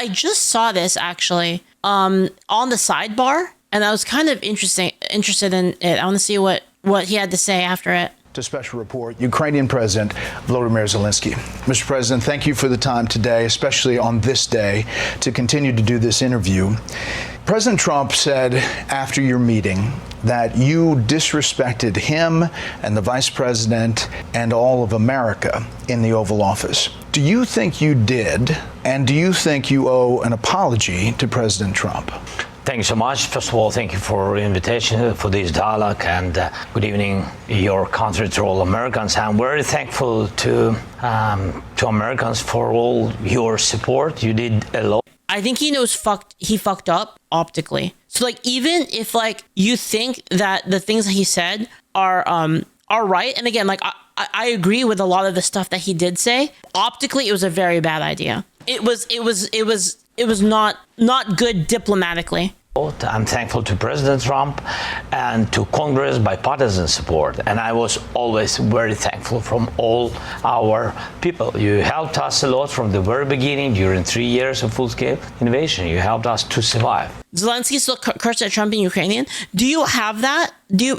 I just saw this actually on the sidebar, and I was kind of interested in it. I want to see what he had to say after it. To special report, Ukrainian President Volodymyr Zelenskyy. Mr. President, thank you for the time today, especially on this day, to continue to do this interview. President Trump said after your meeting that you disrespected him and the Vice President and all of America in the Oval Office. Do you think you did? And do you think you owe an apology to President Trump? Thank you so much. First of all, thank you for the invitation for this dialogue, and good evening, your country, to all Americans. I'm very thankful to Americans for all your support. You did a lot. I think he knows he fucked up optically. So like, even if like you think that the things that he said are right, and again, like I agree with a lot of the stuff that he did say. Optically, it was a very bad idea. It was not good diplomatically. I'm thankful to President Trump and to Congress bipartisan support, and I was always very thankful from all our people. You helped us a lot from the very beginning during 3 years of full-scale invasion. You helped us to survive. Zelensky still cursed at Trump in Ukrainian. Do you have that? Do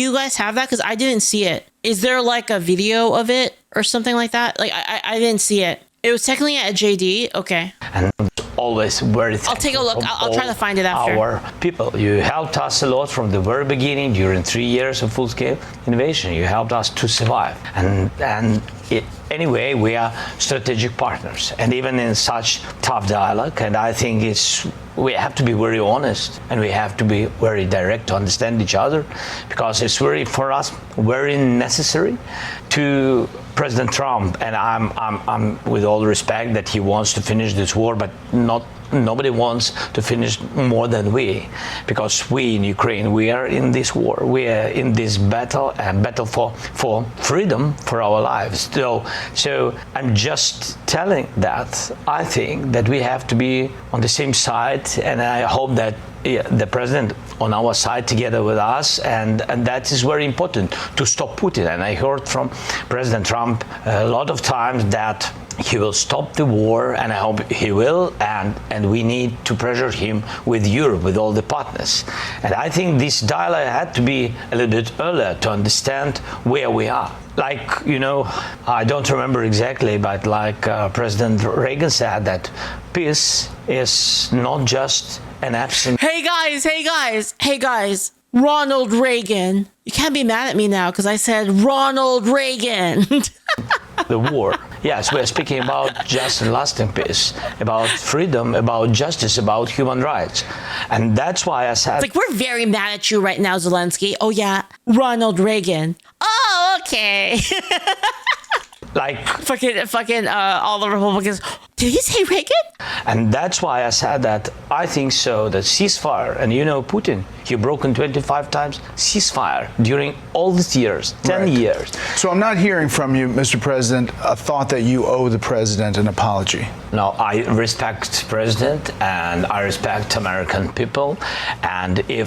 you guys have that? Because I didn't see it. Is there like a video of it or something like that? Like I didn't see it. It was technically at J.D. Okay. And always very thankful. I'll take a look. I'll try to find it after. Our people. You helped us a lot from the very beginning during 3 years of full-scale invasion. You helped us to survive. Anyway, we are strategic partners, and even in such tough dialogue, and I think we have to be very honest, and we have to be very direct to understand each other, because it's for us very necessary to President Trump, and I'm with all respect that he wants to finish this war, but nobody wants to finish more than we, because we in Ukraine, we are in this war, we are in this battle for freedom for our lives. So I'm just telling that I think that we have to be on the same side, and I hope that the president on our side together with us, and that is very important to stop Putin. And I heard from President Trump a lot of times that he will stop the war, and I hope he will, and we need to pressure him with Europe, with all the partners. And I think this dialogue had to be a little bit earlier to understand where we are. Like, I don't remember exactly, but like President Reagan said, that peace is not just an absence. Hey guys, Ronald Reagan. You can't be mad at me now because I said Ronald Reagan. The war. Yes, we're speaking about just and lasting peace, about freedom, about justice, about human rights. And that's why I said... It's like, we're very mad at you right now, Zelensky. Oh yeah, Ronald Reagan. Oh, okay. Like... Fucking all the Republicans. Did he say Reagan? And that's why I said that I think so, that ceasefire, and Putin, he broken 25 times ceasefire during all these years, 10 years. So I'm not hearing from you, Mr. President, a thought that you owe the president an apology. No, I respect President, and I respect American people, and I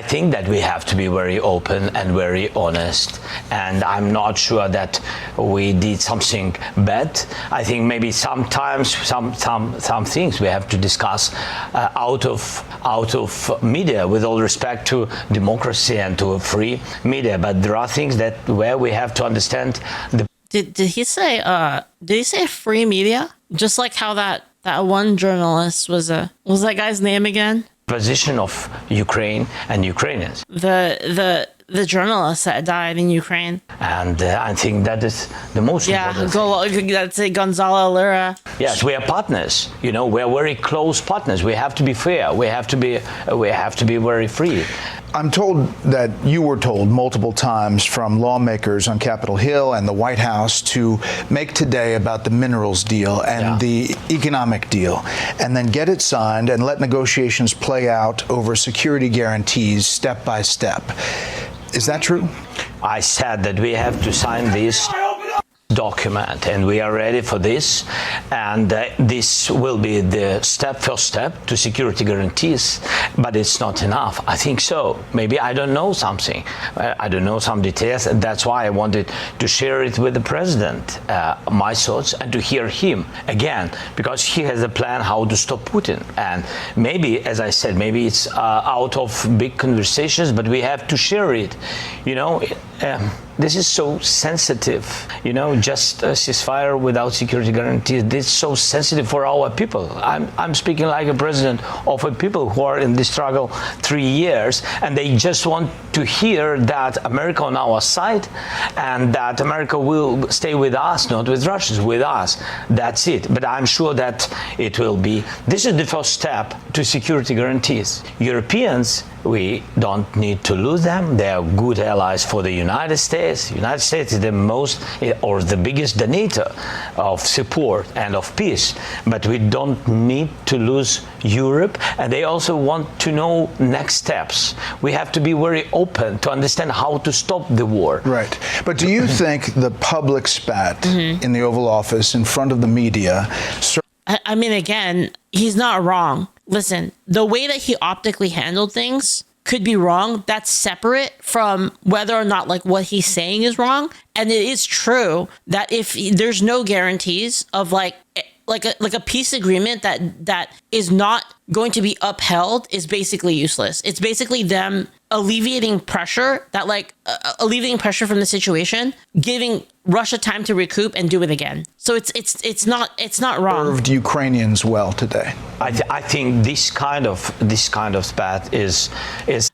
think that we have to be very open and very honest, and I'm not sure that we did something bad. I think maybe sometimes some things we have to discuss out of media, with all respect to democracy and to a free media. But there are things where we have to understand. Did he say free media? Just like how that one journalist was that guy's name again? Position of Ukraine and Ukrainians. The journalist that died in Ukraine. And I think that is the most important. That's Gonzalo Lira. Yes, we are partners. We are very close partners. We have to be fair. We have to be very free. I'm told that you were told multiple times from lawmakers on Capitol Hill and the White House to make today about the minerals deal and the economic deal, and then get it signed and let negotiations play out over security guarantees step by step. Is that true? I said that we have to sign this document, and we are ready for this. And this will be the first step to security guarantees, but it's not enough. I think so. Maybe I don't know something. I don't know some details, and that's why I wanted to share it with the president, my thoughts, and to hear him again, because he has a plan how to stop Putin. And maybe, as I said, maybe it's out of big conversations, but we have to share it. This is so sensitive, just a ceasefire without security guarantees. This is so sensitive for our people. I'm speaking like a president of a people who are in this struggle 3 years, and they just want to hear that America on our side, and that America will stay with us, not with Russians, with us. That's it. But I'm sure that it will be. This is the first step to security guarantees. Europeans, we don't need to lose them. They are good allies for the United States. The United States is the most or the biggest donator of support and of peace. But we don't need to lose Europe. And they also want to know next steps. We have to be very open to understand how to stop the war. Right. But do you think the public spat in the Oval Office in front of the media? I mean, again, he's not wrong. Listen, the way that he optically handled things could be wrong. That's separate from whether or not what he's saying is wrong. And it is true that if there's no guarantees of like a peace agreement that is not going to be upheld is basically useless. It's basically them alleviating pressure alleviating pressure from the situation, giving Russia time to recoup and do it again. So it's not wrong. Served Ukrainians well today. I think this kind of spat is.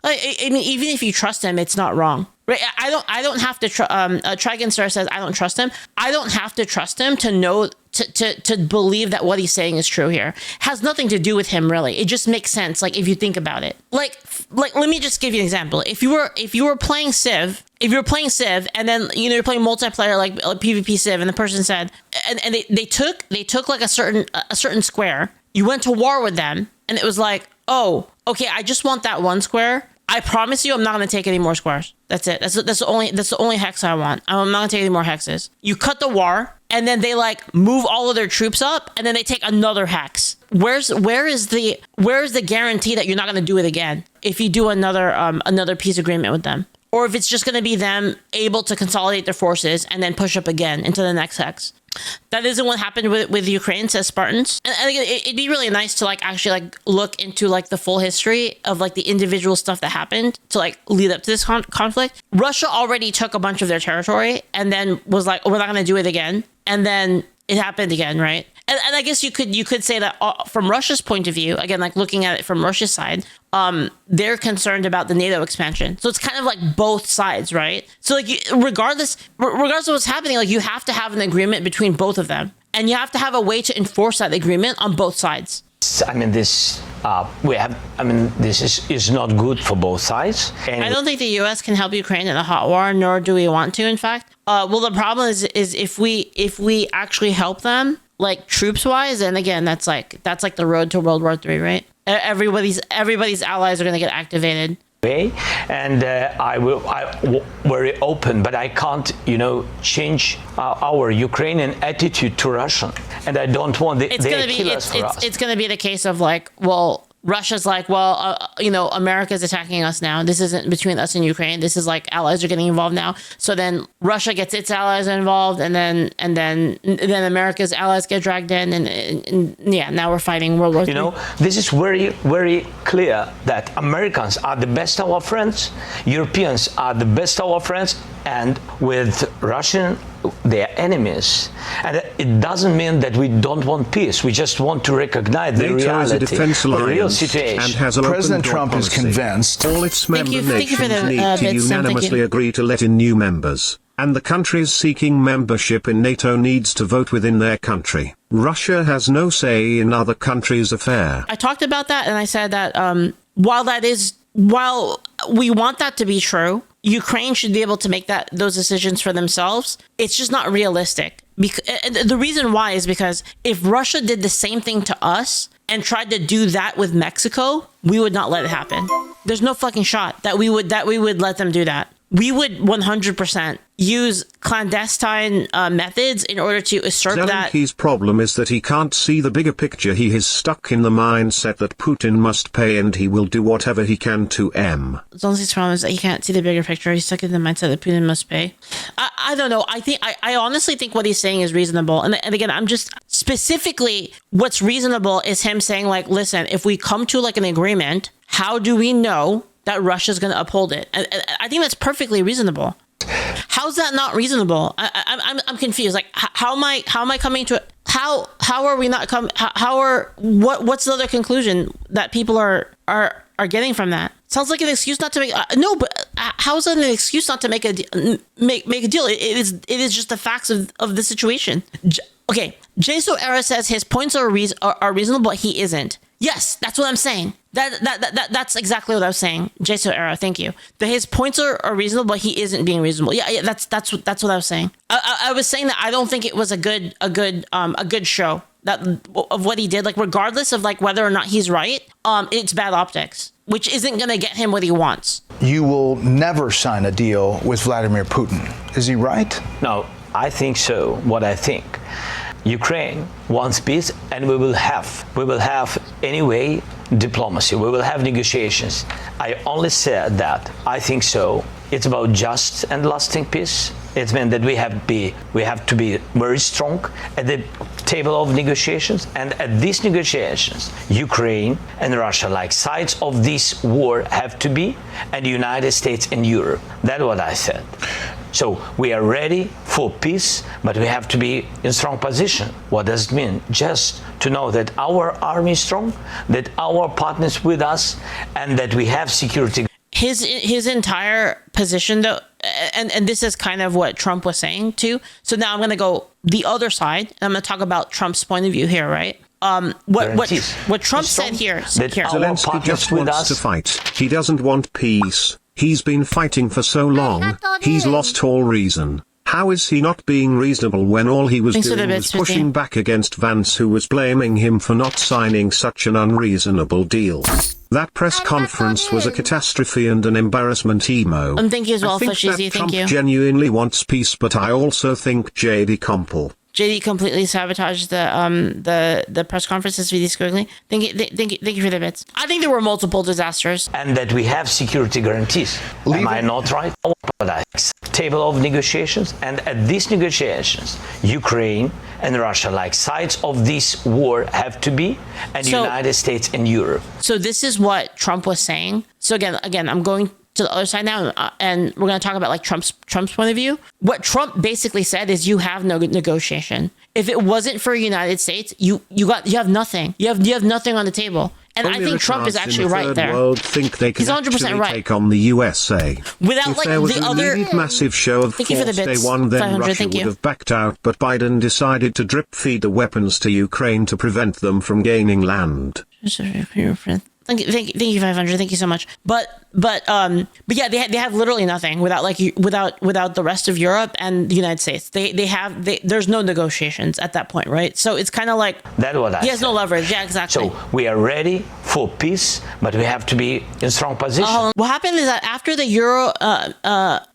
I mean, even if you trust him, it's not wrong. Right? I don't have to. Dragon Star says I don't trust him. I don't have to trust him to know to believe that what he's saying is true here. Has nothing to do with him really. It just makes sense. If you think about it. Like let me just give you an example. If you were playing Civ. If you're playing Civ and then you're playing multiplayer like PvP Civ, and the person said, and they took like a certain square. You went to war with them, and it was like, oh, okay, I just want that one square. I promise you, I'm not going to take any more squares. That's it. That's the only hex I want. I'm not going to take any more hexes. You cut the war, and then they move all of their troops up, and then they take another hex. Where is the guarantee that you're not going to do it again if you do another peace agreement with them? Or if it's just going to be them able to consolidate their forces and then push up again into the next hex. That isn't what happened with Ukraine, says Spartans. And it'd be really nice to actually look into the full history of the individual stuff that happened to lead up to this conflict. Russia already took a bunch of their territory and then was like, oh, we're not going to do it again. And then it happened again, right? And I guess you could say that from Russia's point of view, again, looking at it from Russia's side, they're concerned about the NATO expansion. So it's kind of both sides, right? So regardless of what's happening, you have to have an agreement between both of them, and you have to have a way to enforce that agreement on both sides. I mean, this is not good for both sides. And I don't think the U.S. can help Ukraine in a hot war, nor do we want to. In fact, well, the problem is if we actually help them, troops wise, and again, that's the road to World War III, right? Everybody's allies are going to get activated. And I'm very open, but I can't, change our Ukrainian attitude to Russia, and I don't want they kill us for us. It's going to be the case of well, Russia's America's attacking us now. This isn't between us and Ukraine. This is allies are getting involved now. So then Russia gets its allies involved, and then America's allies get dragged in, and yeah, now we're fighting World War III. This is very, very clear that Americans are the best of our friends, Europeans are the best of our friends, and with Russian, they are enemies. And it doesn't mean that we don't want peace. We just want to recognize the reality, the real situation. And has an President open Trump is convinced. All its member Thank you for nations the, need to bits, Sam, unanimously agree to let in new members. And the countries seeking membership in NATO needs to vote within their country. Russia has no say in other countries' affairs. I talked about that, and I said that while we want that to be true, Ukraine should be able to make those decisions for themselves. It's just not realistic. The reason why is because if Russia did the same thing to us and tried to do that with Mexico, we would not let it happen. There's no fucking shot that we would let them do that. we would 100% use clandestine methods in order to usurp that. Zelensky's problem is that he can't see the bigger picture. He is stuck in the mindset that Putin must pay and he will do whatever he can to Zelensky's problem is that he can't see the bigger picture. He's stuck in the mindset that Putin must pay. I don't know. I honestly think what he's saying is reasonable. And again, I'm just specifically what's reasonable is him saying like, listen, if we come to like an agreement, how do we know that Russia's going to uphold it? And I think that's perfectly reasonable. How's that not reasonable? I'm confused. Like, how am I coming to it? How are we not coming? What's the other conclusion that people are getting from that? Sounds like an excuse not to make no, but how is that an excuse not to make a deal? It is just the facts of the situation. Okay, Jaso Era says his points are reasonable, but he isn't. Yes, that's what I'm saying. That's exactly what I was saying. Jaso Era, thank you. That his points are reasonable, but he isn't being reasonable. Yeah, that's what I was saying. I was saying that I don't think it was a good show of what he did. Like regardless of like whether or not he's right, it's bad optics, which isn't gonna get him what he wants. You will never sign a deal with Vladimir Putin. Is he right? No, I think so. What I think. Ukraine wants peace, and we will have anyway diplomacy. We will have negotiations. I only said that I think so. It's about just and lasting peace. It means that we have to be very strong at the table of negotiations, and at these negotiations, Ukraine and Russia, like sides of this war, have to be, and the United States and Europe. That's what I said. So we are ready for peace, but we have to be in strong position. What does it mean? Just to know that our army is strong, that our partners with us, and that we have security. His entire position, though, and this is kind of what Trump was saying too. So now I'm going to go the other side, and I'm going to talk about Trump's point of view here, right? What Trump said here. Zelensky just wants to fight. He doesn't want peace. He's been fighting for so long, he's lost all reason. How is he not being reasonable when all he was doing was pushing back against Vance, who was blaming him for not signing such an unreasonable deal? That press conference was a catastrophe and an embarrassment, emo. Thank you as well, Fushizy. Trump genuinely wants peace, but I also think J.D. completely sabotaged the press conferences for these quickly. Thank you for the bits. I think there were multiple disasters. And that we have security guarantees. Am I not right? Table of negotiations, and at these negotiations, Ukraine and Russia, like sides of this war, have to be, and the United States and Europe. So this is what Trump was saying. So again, I'm going to the other side now, and we're going to talk about like Trump's point of view. What Trump basically said is you have no negotiation. If it wasn't for the United States, you have nothing. You have nothing on the table. And only I think Trump is actually right there. Think they can He's 100% right. Take on the USA. Without if like there was the an other massive show of force they won, then Russia would have backed out. But Biden decided to drip feed the weapons to Ukraine to prevent them from gaining land. Thank you, 500. Thank you so much. But yeah, they have literally nothing without the rest of Europe and the United States. There's no negotiations at that point, right? So it's kind of like he has no leverage. Yeah, exactly. So we are ready for peace, but we have to be in strong position. What happened is that after the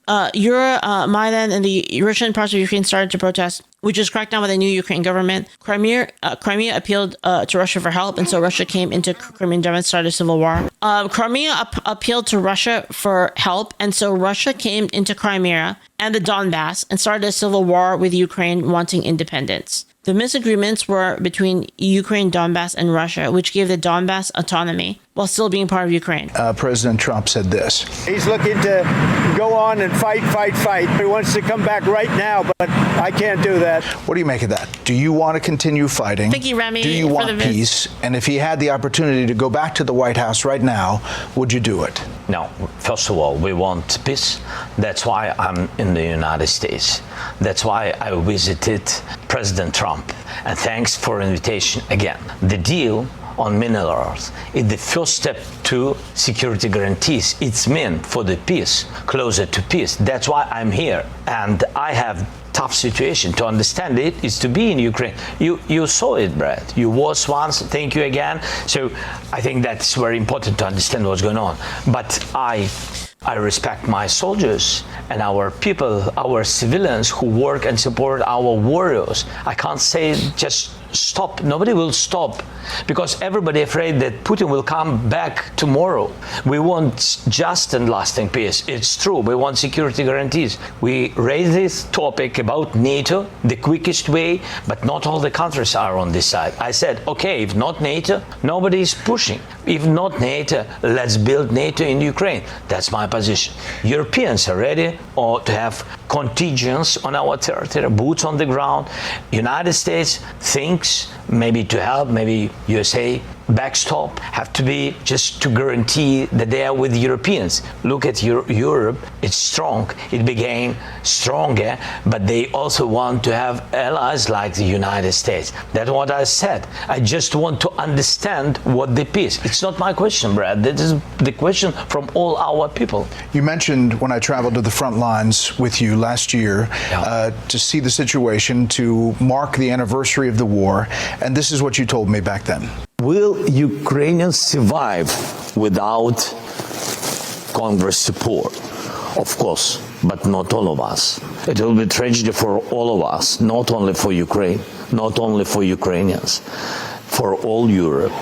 Maidan and the Russian parts of Ukraine started to protest, which is cracked down by the new Ukrainian government, Crimea appealed to Russia for help, and so Russia came into Crimean government, started a civil war. Crimea appealed to Russia for help, and so Russia came into Crimea and the Donbass and started a civil war with Ukraine wanting independence. The misagreements were between Ukraine, Donbass, and Russia, which gave the Donbass autonomy while still being part of Ukraine. President Trump said this. He's looking to go on and fight. He wants to come back right now, but I can't do that. What do you make of that? Do you want to continue fighting? Thank you, Remy. Do you want peace? And if he had the opportunity to go back to the White House right now, would you do it? No. First of all, we want peace. That's why I'm in the United States. That's why I visited President Trump. And thanks for invitation again. The deal on minerals is the first step to security guarantees. It's meant for the peace, closer to peace. That's why I'm here. And I have tough situation. To understand it is to be in Ukraine. You saw it, Brad. You was once. Thank you again. So I think that's very important to understand what's going on. But I I respect my soldiers and our people, our civilians who work and support our warriors. I can't say just stop. Nobody will stop because everybody afraid that Putin will come back tomorrow. We want just and lasting peace. It's true. We want security guarantees. We raise this topic about NATO the quickest way, but not all the countries are on this side. I said, okay, if not NATO, nobody is pushing. If not NATO, let's build NATO in Ukraine. That's my position. Europeans are ready to have contingents on our territory, boots on the ground. United States thinks maybe to help, maybe USA backstop, have to be just to guarantee that they are with Europeans. Look at Europe, it's strong, it became stronger, but they also want to have allies like the United States. That's what I said. I just want to understand what the peace. It's not my question, Brad. This is the question from all our people. You mentioned when I traveled to the front lines with you last year to see the situation, to mark the anniversary of the war, and this is what you told me back then. Will Ukrainians survive without Congress support? Of course, but not all of us. It will be a tragedy for all of us, not only for Ukraine, not only for Ukrainians, for all Europe.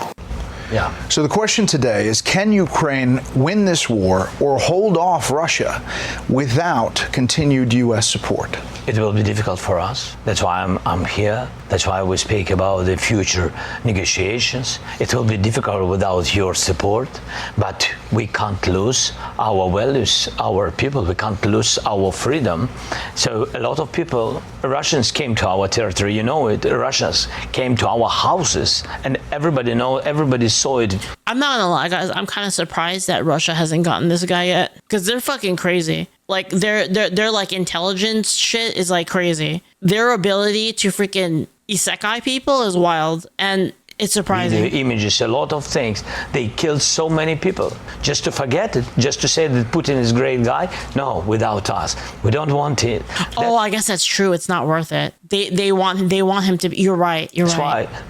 Yeah. So the question today is, can Ukraine win this war or hold off Russia without continued U.S. support? It will be difficult for us. That's why I'm here. That's why we speak about the future negotiations. It will be difficult without your support, but we can't lose our values, our people. We can't lose our freedom. So a lot of people, Russians came to our territory, you know it. Russians came to our houses, and everybody saw it. I'm not gonna lie, guys. I'm kind of surprised that Russia hasn't gotten this guy yet, because they're fucking crazy. Like their like intelligence shit is like crazy. Their ability to freaking isekai people is wild, and it's surprising. The images, a lot of things. They killed so many people just to forget it, just to say that Putin is a great guy. No, without us, we don't want it. I guess that's true. It's not worth it. They want him to be. You're right.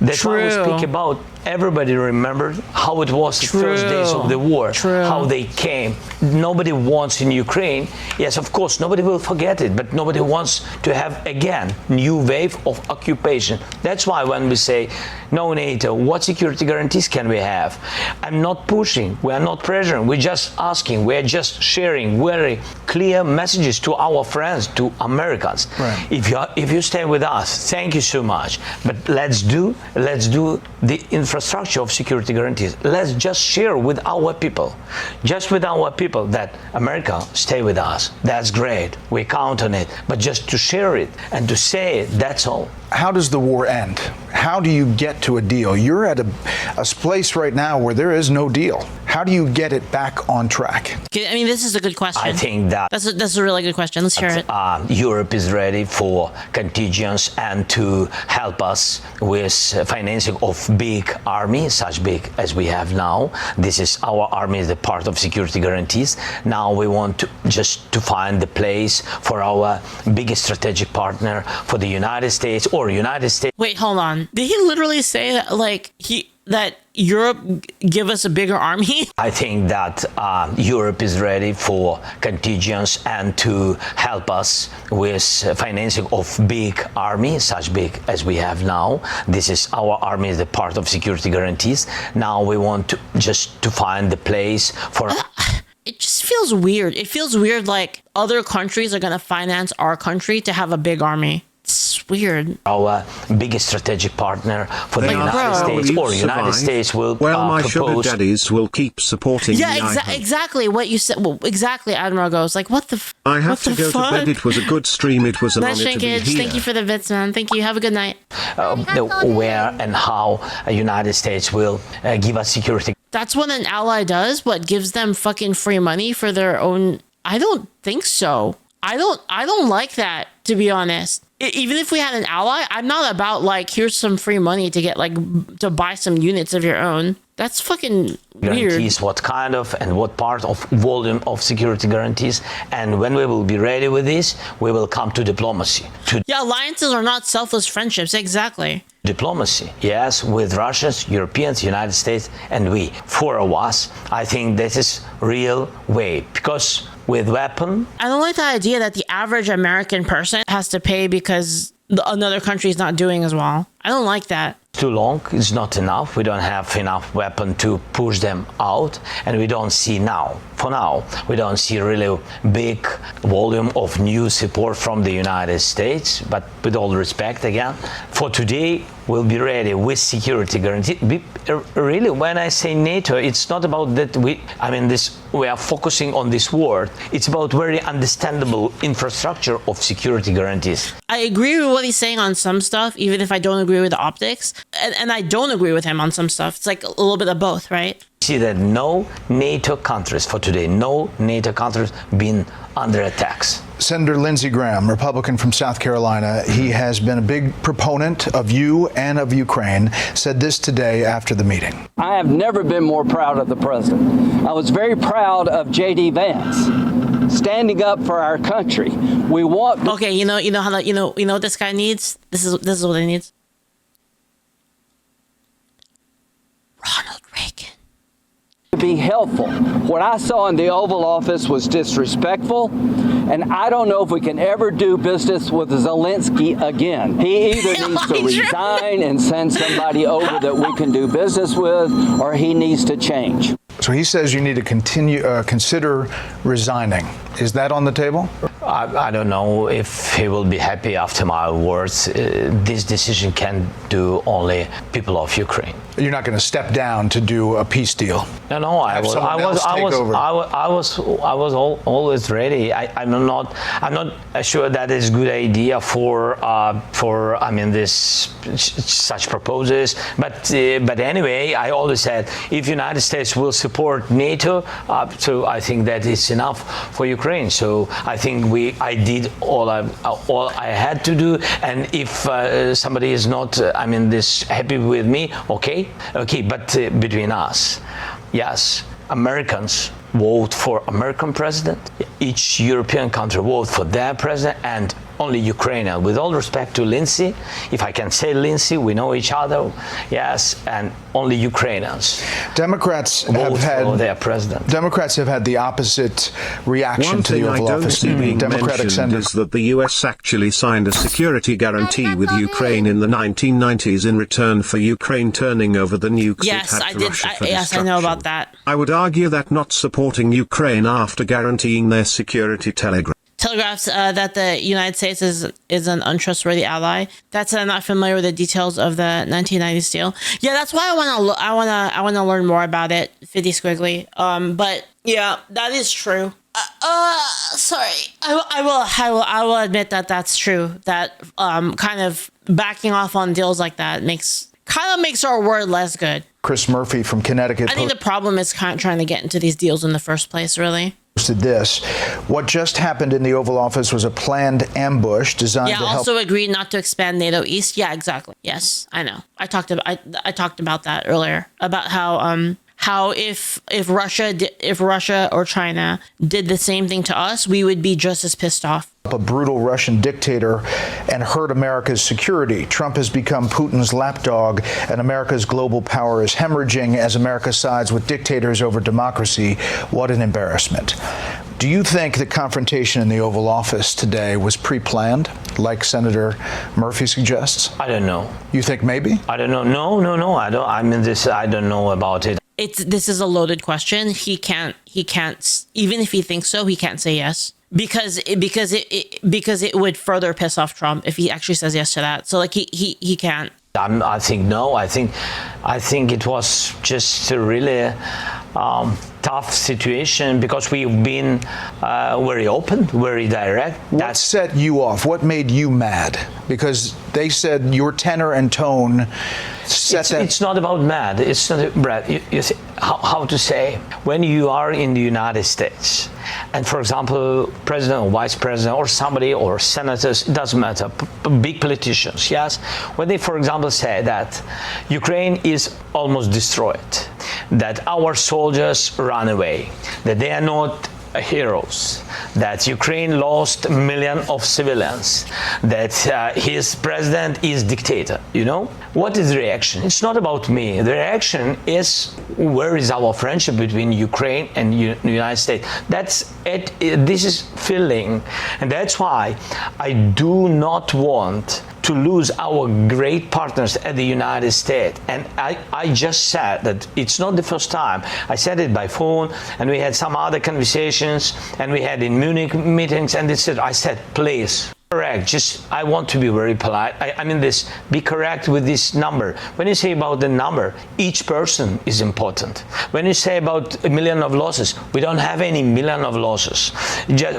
That's why we speak about. Everybody remembered how it was the first days of the war, how they came. Nobody wants in Ukraine. Yes, of course, nobody will forget it, but nobody wants to have again new wave of occupation. That's why when we say no NATO, what security guarantees can we have? I'm not pushing. We are not pressuring. We're just asking. We're just sharing very clear messages to our friends, to Americans. Right. If you stay with us, thank you so much. But let's do the infrastructure of security guarantees. Let's just share with our people, that America stay with us. That's great. We count on it. But just to share it and to say it, that's all. How does the war end? How do you get to a deal? You're at a place right now where there is no deal. How do you get it back on track? I mean, this is a good question. I think that's a really good question. Let's hear it. Europe is ready for contingents and to help us with financing of big army, such big as we have now. This is our army, is the part of security guarantees. Now we want to find the place for our biggest strategic partner, for the United States. Wait, hold on. Did he literally say that, that Europe give us a bigger army? I think that Europe is ready for contingents and to help us with financing of big army, such big as we have now. This is our army, is the part of security guarantees. Now we want to find the place for. It just feels weird. It feels weird like other countries are going to finance our country to have a big army. It's weird. Our biggest strategic partner for the United States, or United States will my sugar daddies will keep supporting me. Exactly what you said. Well, exactly, Admiral goes like, what the I have to go to bed. It was a good stream. It was an honor to be here. Thank you for the bits, man. Thank you. Have a good night. Where and how the United States will give us security. That's what an ally does. What, gives them fucking free money for their own? I don't think so. I don't like that, to be honest. Even if we had an ally, I'm not about here's some free money to get to buy some units of your own. That's fucking weird. Guarantees what kind of and what part of volume of security guarantees, and when we will be ready with this, we will come to diplomacy. Yeah, alliances are not selfless friendships. Exactly. Diplomacy, yes, with Russians, Europeans, United States, and we. Four of us, I think this is real way, because with weapon. I don't like the idea that the average American person has to pay because another country is not doing as well. I don't like that. Too long is not enough. We don't have enough weapon to push them out, and we don't see now. For now, we don't see really big volume of new support from the United States. But with all respect, again, for today, we'll be ready with security guarantee. Really, when I say NATO, it's not about that we are focusing on this word. It's about very understandable infrastructure of security guarantees. I agree with what he's saying on some stuff, even if I don't agree with the optics. And I don't agree with him on some stuff. It's like a little bit of both, right? See that no NATO countries for today, no NATO countries been under attacks. Senator Lindsey Graham, Republican from South Carolina, he has been a big proponent of you and of Ukraine, said this today after the meeting. I have never been more proud of the president. I was very proud of J.D. Vance, standing up for our country. We want. Okay, you know what this guy needs. This is what he needs. Ronald Reagan. To be helpful. What I saw in the Oval Office was disrespectful, and I don't know if we can ever do business with Zelensky again. He either needs to resign and send somebody over that we can do business with, or he needs to change. So he says you need to consider resigning. Is that on the table? I don't know if he will be happy after my words. This decision can do only people of Ukraine. You're not going to step down to do a peace deal. No, I was always ready. I'm not sure that is a good idea for this such proposals. But anyway, I always said if United States will support NATO, so I think that is enough for Ukraine. So I think I did all I had to do. And if somebody is not happy with me, okay. But between us, yes, Americans vote for American president. Each European country vote for their president, and only Ukrainian. With all respect to Lindsay, if I can say Lindsay, we know each other, yes, and only Ukrainians. Democrats have had their president. Democrats have had the opposite reaction to the Oval Office meeting. Democratic senators is that the U.S. actually signed a security guarantee with Ukraine in the 1990s in return for Ukraine turning over the nukes it had to Russia for Yes, I know about that. I would argue that not supporting Ukraine after guaranteeing their security telegraphs that the United States is an untrustworthy ally. That's I'm not familiar with the details of the 1990s deal. Yeah, that's why I want to learn more about it. 50 squiggly. But yeah, that is true. Sorry. I will admit that that's true. That kind of backing off on deals like that makes our word less good. Chris Murphy from Connecticut. I think the problem is kind of trying to get into these deals in the first place, really. Posted this. What just happened in the Oval Office was a planned ambush designed to help. Yeah, also agreed not to expand NATO east. Yeah, exactly. Yes, I know. I talked about that earlier, about how if Russia or China did the same thing to us, we would be just as pissed off. A brutal Russian dictator and hurt America's security. Trump has become Putin's lapdog, and America's global power is hemorrhaging as America sides with dictators over democracy. What an embarrassment. Do you think the confrontation in the Oval Office today was pre-planned, like Senator Murphy suggests? I don't know. You think maybe? I don't know. No. I don't. I don't know about it. This is a loaded question. He can't. Even if he thinks so, he can't say yes. Because it would further piss off Trump if he actually says yes to that. So like he can't. I think no. I think it was just a really tough situation because we've been very open, very direct. What set you off? What made you mad? Because they said your tenor and tone set that. It's not about mad. It's not, Brad. You see, how to say, when you are in the United States, and for example, president or vice president or somebody or senators, it doesn't matter, big politicians, yes, when they, for example, say that Ukraine is almost destroyed, that our soldiers run away, that they are not heroes, that Ukraine lost millions of civilians, that his president is dictator, what is the reaction? It's not about me. The reaction is, where is our friendship between Ukraine and the United States? That's it. This is feeling, and that's why I do not want to lose our great partners at the United States. And I just said that it's not the first time. I said it by phone, and we had some other conversations, and we had in Munich meetings, and I said, please, correct, I want to be very polite. I mean this, be correct with this number. When you say about the number, each person is important. When you say about 1 million of losses, we don't have any million of losses.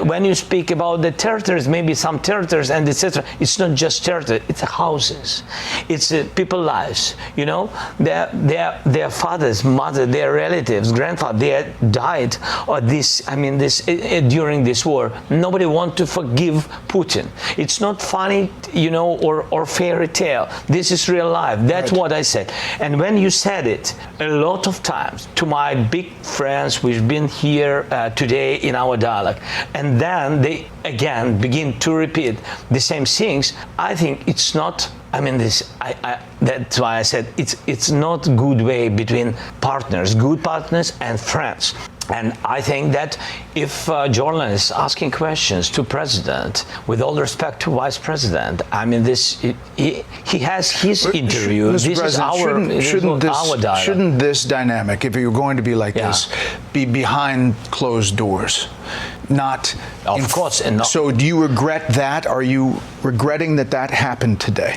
When you speak about the territories, maybe some territories and etc., it's not just territory, it's houses, it's people's lives, their fathers, mother, their relatives, grandfather, they died or during this war. Nobody wants to forgive Putin. It's not funny, or fairy tale. This is real life. That's right. What I said. And when you said it, a lot of times to my big friends who've been here today in our dialogue, and then they again begin to repeat the same things, I think it's not. That's why I said it's not good way between partners, good partners and friends. And I think that if journalists asking questions to president, with all respect to vice president, he has his interview. Mr. President, shouldn't this dynamic, if you're going to be like this, be behind closed doors? Of course. So do you regret that? Are you regretting that happened today?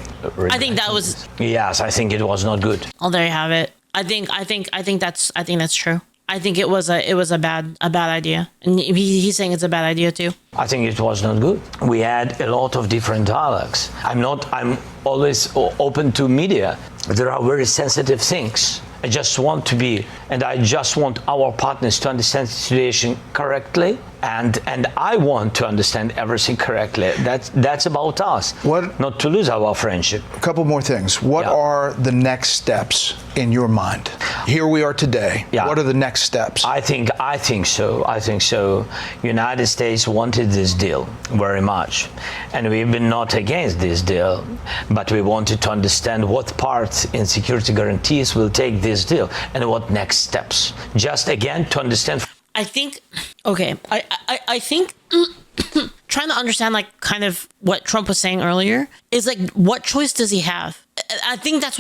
I think that was. Yes, I think it was not good. Oh, there you have it. I think that's true. I think it was a bad idea, and he's saying it's a bad idea too. I think it was not good. We had a lot of different dialogues. I'm always open to media. There are very sensitive things. I just want our partners to understand the situation correctly, and I want to understand everything correctly. That's about us. Not to lose our friendship. A couple more things. What are the next steps in your mind? Here we are today. Yeah. What are the next steps? I think so. United States wanted this deal very much, and we've been not against this deal, but we wanted to understand what part in security guarantees will take this deal and what next steps. Just again to understand. I think trying to understand kind of what Trump was saying earlier is what choice does he have? I think that's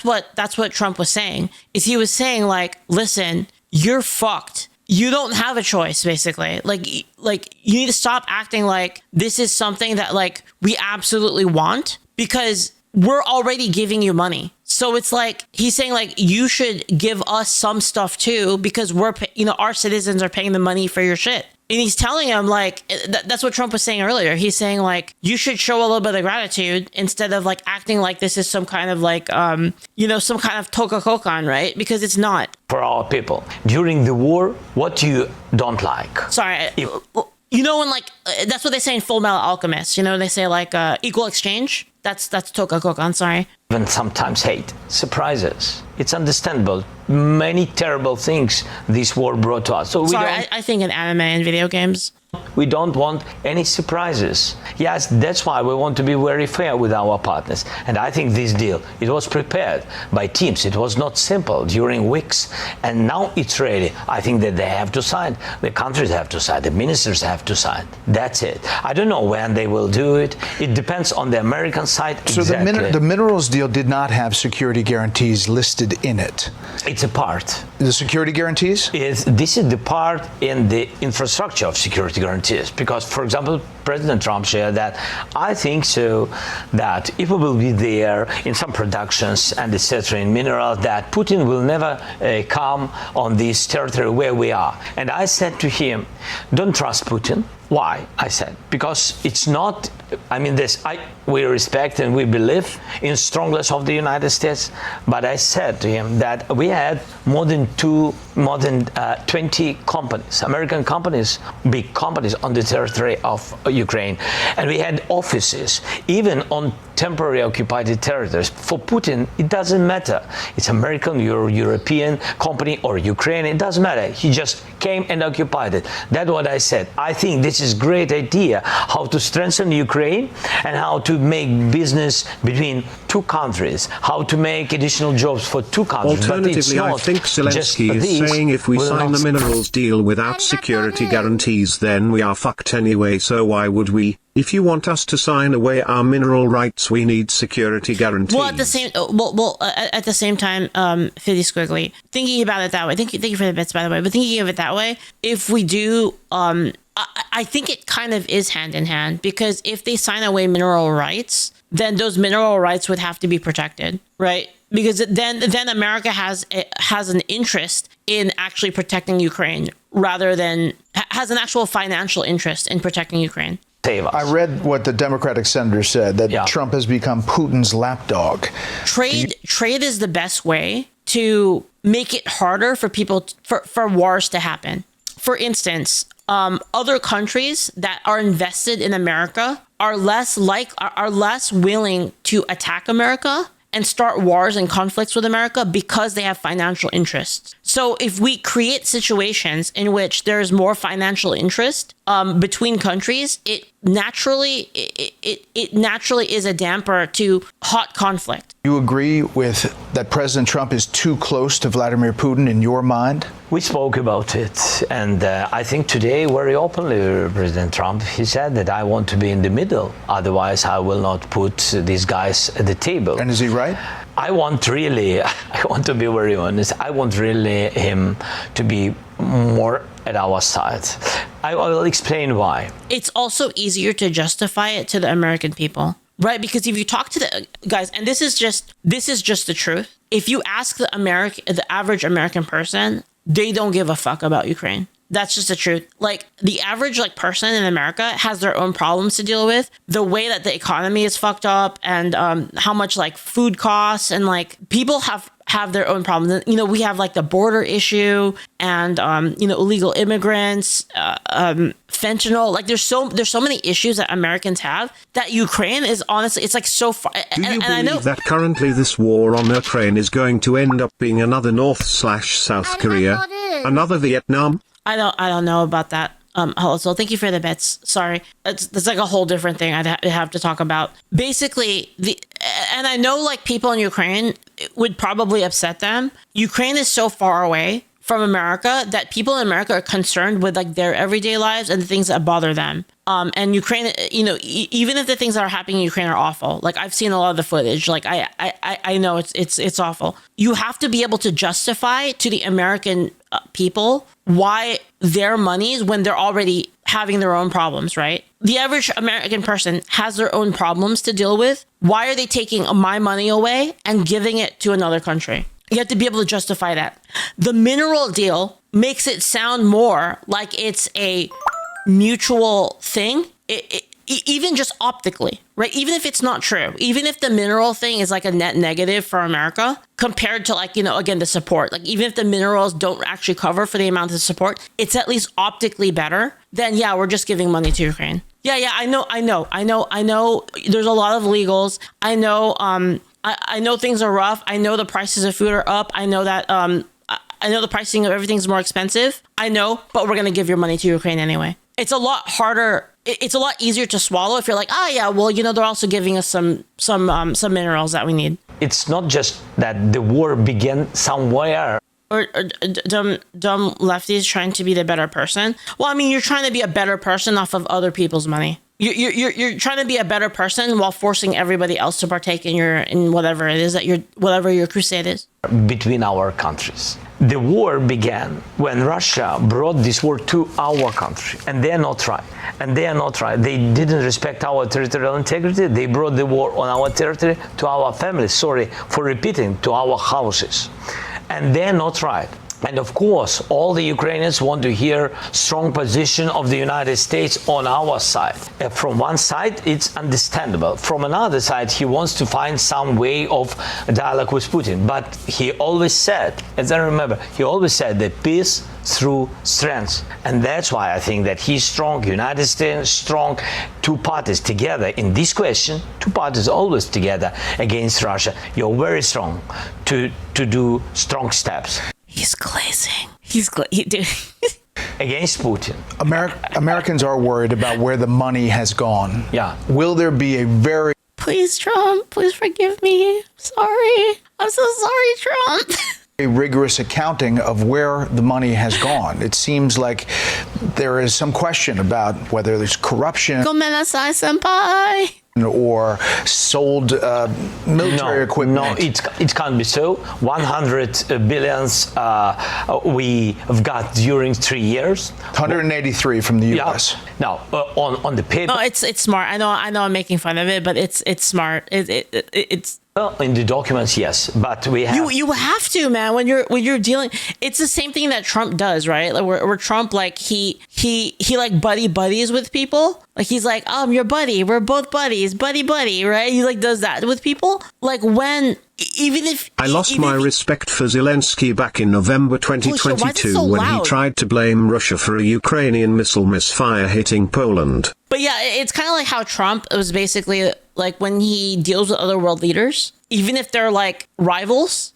what Trump was saying. Is he was saying listen, you're fucked. You don't have a choice, basically. You need to stop acting like this is something that we absolutely want, because we're already giving you money. So it's he's saying you should give us some stuff too, because we're our citizens are paying the money for your shit. And he's telling him that's what Trump was saying earlier. He's saying you should show a little bit of gratitude instead of acting like this is some kind of some kind of toka-kokan, right? Because it's not. For our people during the war, what you don't like. Sorry. When that's what they say in Full Metal Alchemist. They say equal exchange. That's toka-kokan, sorry. Even sometimes hate, surprises. It's understandable. Many terrible things this war brought to us. So I think in anime and video games. We don't want any surprises. Yes, that's why we want to be very fair with our partners. And I think this deal, it was prepared by teams. It was not simple during weeks. And now it's ready. I think that they have to sign. The countries have to sign. The ministers have to sign. That's it. I don't know when they will do it. It depends on the American side. So exactly. The minerals deal did not have security guarantees listed in it. It's a part. The security guarantees? This is the part in the infrastructure of security guarantees. Because, for example, President Trump shared that I think so that if we will be there in some productions and etc. in minerals, that Putin will never come on this territory where we are. And I said to him, don't trust Putin. Why? I said, because it's not we respect and we believe in strongness of the United States. But I said to him that we had more than 20 companies, American companies, big companies on the territory of Ukraine. And we had offices, even on temporary occupied territories. For Putin, it doesn't matter. It's American, European company or Ukraine, it doesn't matter. He just came and occupied it. That's what I said. I think this is a great idea, how to strengthen Ukraine and how to make business between two countries, how to make additional jobs for two countries. Alternatively, I think Zelensky is saying if we sign the minerals deal without security guarantees, then we are fucked anyway, so why would we? If you want us to sign away our mineral rights, we need security guarantees. Well, at the same time, 50 Squiggly, thinking about it that way. Thank you for the bits, by the way. But thinking of it that way, if we do, I think it kind of is hand in hand, because if they sign away mineral rights, then those mineral rights would have to be protected, right? Because then America has an interest in actually protecting Ukraine, rather than has an actual financial interest in protecting Ukraine. I read what the Democratic senator said, that Trump has become Putin's lapdog. Trade is the best way to make it harder for people, for wars to happen. For instance, other countries that are invested in America are less willing to attack America and start wars and conflicts with America because they have financial interests. So if we create situations in which there's more financial interest between countries, it naturally is a damper to hot conflict. You agree with that President Trump is too close to Vladimir Putin in your mind? We spoke about it, and I think today very openly President Trump, he said that I want to be in the middle, otherwise I will not put these guys at the table. And is he right? I want to be very honest, I want really him to be more at our side. I will explain why. It's also easier to justify it to the American people, right? Because if you talk to the guys, and this is just the truth, if you ask the average American person, they don't give a fuck about Ukraine. That's just the truth. Like, the average person in America has their own problems to deal with. The way that the economy is fucked up, and how much food costs, and people have their own problems. You know, we have the border issue, and illegal immigrants, fentanyl. There's so many issues that Americans have that Ukraine is honestly, it's so far. Do you believe that currently this war on Ukraine is going to end up being another North/South Korea, another Vietnam? I don't know about that. So thank you for the bets. Sorry, it's a whole different thing I'd have to talk about. Basically, and I know people in Ukraine, it would probably upset them. Ukraine is so far away from America that people in America are concerned with their everyday lives and the things that bother them. And Ukraine, even if the things that are happening in Ukraine are awful, I've seen a lot of the footage, I know it's awful. You have to be able to justify to the American people why their monies, when they're already having their own problems, right? The average American person has their own problems to deal with. Why are they taking my money away and giving it to another country? You have to be able to justify that. The mineral deal makes it sound more like it's a mutual thing, even just optically, right? Even if it's not true, even if the mineral thing is a net negative for America compared to again, the support, even if the minerals don't actually cover for the amount of support, it's at least optically better than, we're just giving money to Ukraine. I know. There's a lot of legals. I know things are rough. I know the prices of food are up. I know that, I know the pricing of everything's more expensive. I know, but we're going to give your money to Ukraine anyway. It's a lot harder. It's a lot easier to swallow if you're they're also giving us some minerals that we need. It's not just that the war began somewhere. Or dumb lefties trying to be the better person. Well, you're trying to be a better person off of other people's money. You're trying to be a better person while forcing everybody else to partake in whatever it is that whatever your crusade is. Between our countries. The war began when Russia brought this war to our country, and they are not right. They didn't respect our territorial integrity. They brought the war on our territory, to our families. Sorry for repeating, to our houses. And they're not right. And of course, all the Ukrainians want to hear strong position of the United States on our side. From one side, it's understandable. From another side, he wants to find some way of dialogue with Putin. But he always said, as I remember, he always said that peace through strength. And that's why I think that he's strong, United States strong, two parties together in this question, two parties always together against Russia. You're very strong to do strong steps. He's glazing. Against Putin. Americans are worried about where the money has gone. Yeah. Will there be a very... Please, Trump, please forgive me. Sorry. I'm so sorry, Trump. a rigorous accounting of where the money has gone? It seems like there is some question about whether there's corruption. Gomenasai, senpai. Or sold military equipment. No, it can't be so. 100 billions we've got during 3 years. 183 from the U.S. Yeah. Now, on the paper. No, it's smart. I know I'm making fun of it, but it's smart. It's. Well, in the documents, yes, but we have. You have to, man. When you're dealing, it's the same thing that Trump does, right? Like where Trump like he like buddies with people. Like he's like, I'm your buddy. We're both buddies, buddy, right? He like does that with people. Like when I lost my respect for Zelensky back in November 2022 when he tried to blame Russia for a Ukrainian missile misfire hitting Poland. But yeah, it's kind of like how Trump was basically like when he deals with other world leaders, even if they're like rivals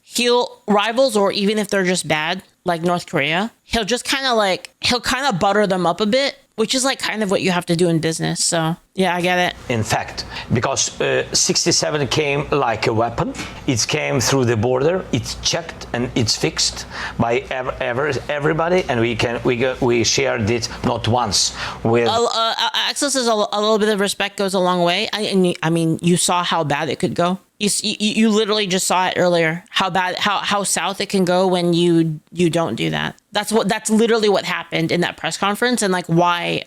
or even if they're just bad, like North Korea, he'll kind of butter them up a bit, which is like kind of what you have to do in business. So yeah, I get it. In fact, because 67 came like a weapon, it came through the border, it's checked and it's fixed by everybody, and we shared it not once with. Access is a little bit of respect goes a long way. I mean, you saw how bad it could go. You literally just saw it earlier. How bad, how south it can go when you don't do that. That's literally what happened in that press conference, and like why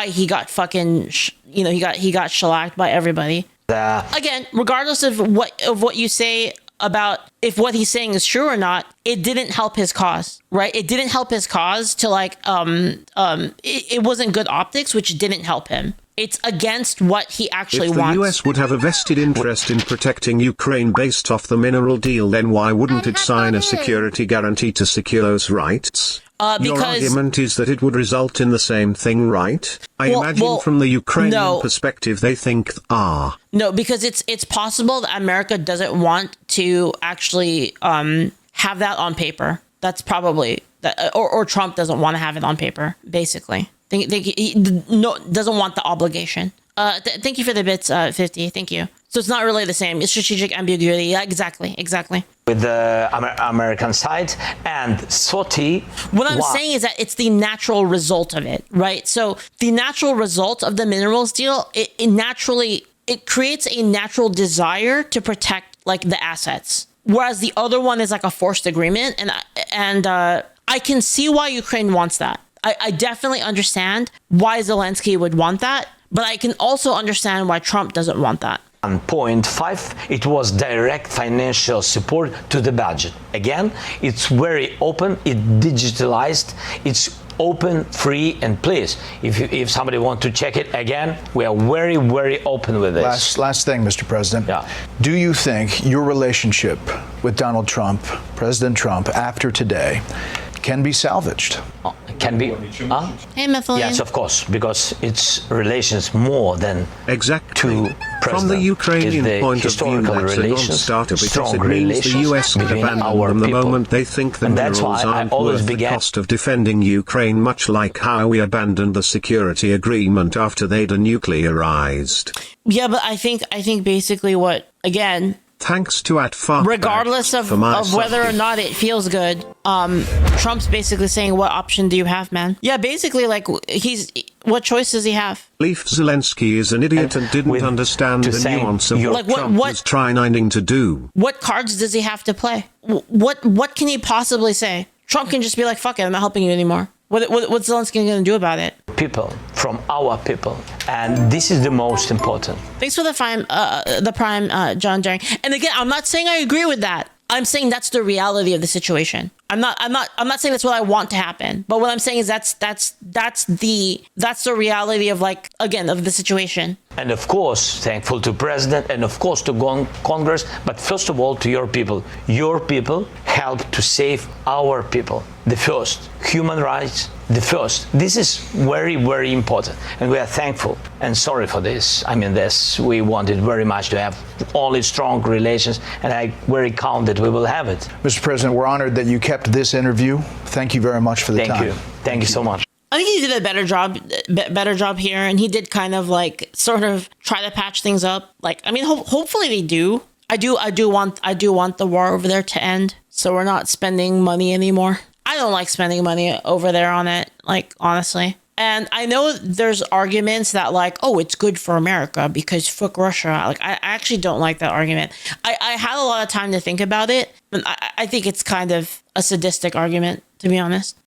he got fucking he got shellacked by everybody. Again, regardless of what you say about if what he's saying is true or not, it didn't help his cause, right? It didn't help his cause to like it wasn't good optics, which didn't help him. It's against what he actually wants. If the US would have a vested interest in protecting Ukraine based off the mineral deal, then why wouldn't it sign a security guarantee to secure those rights? Your argument is that it would result in the same thing, right? I imagine from the Ukrainian perspective, they think No, because it's possible that America doesn't want to actually have that on paper. That's probably or Trump doesn't want to have it on paper, basically. He doesn't want the obligation. Thank you for the bits, 50. Thank you. So it's not really the same. It's strategic ambiguity. Yeah, exactly. With the American side and SOTI. What I'm saying is that it's the natural result of it, right? So the natural result of the minerals deal, it creates a natural desire to protect like the assets, whereas the other one is like a forced agreement, and I can see why Ukraine wants that. I definitely understand why Zelensky would want that, but I can also understand why Trump doesn't want that. 1.5, it was direct financial support to the budget. Again, it's very open, it's digitalized, it's open, free, and please, if somebody wants to check it again, we are very, very open with this. Last thing, Mr. President. Yeah. Do you think your relationship with Donald Trump, President Trump, after today, can be salvaged? Can be. Hey, Methylene. Yes, of course, because it's relations more than exactly. From the Ukrainian point of view, that's a non-starter because it means the US would abandon them the moment they think the minerals aren't worth the cost of defending Ukraine, much like how we abandoned the security agreement after they'd denuclearized. Yeah, but I think basically what, again, thanks to regardless of whether or not it feels good, Trump's basically saying, what option do you have, man? Yeah, basically, like, what choice does he have? Leaf Zelensky is an idiot and didn't understand the nuance of what Trump was trying to do. What cards does he have to play? What can he possibly say? Trump can just be like, fuck it, I'm not helping you anymore. What's Zelensky going to do about it? People, from our people. And this is the most important. Thanks for the prime, John Daring. And again, I'm not saying I agree with that. I'm saying that's the reality of the situation. I'm not saying that's what I want to happen, but what I'm saying is that's the reality of, like, again, of the situation. And of course, thankful to President and of course to Congress, but first of all to your people. Your people help to save our people. The first, human rights, the first. This is very, very important. And we are thankful and sorry for this. I mean, we wanted very much to have only strong relations, and I'm very calm that we will have it. Mr. President, we're honored that you kept this interview. Thank you very much for the time. Thank you so much. I think he did a better job here, and he did kind of like sort of try to patch things up. Like, I mean, hopefully they do. I do want the war over there to end, so we're not spending money anymore. I don't like spending money over there on it, like, honestly. And I know there's arguments that, like, oh, it's good for America because fuck Russia. Like, I actually don't like that argument. I had a lot of time to think about it, and I think it's kind of a sadistic argument, to be honest.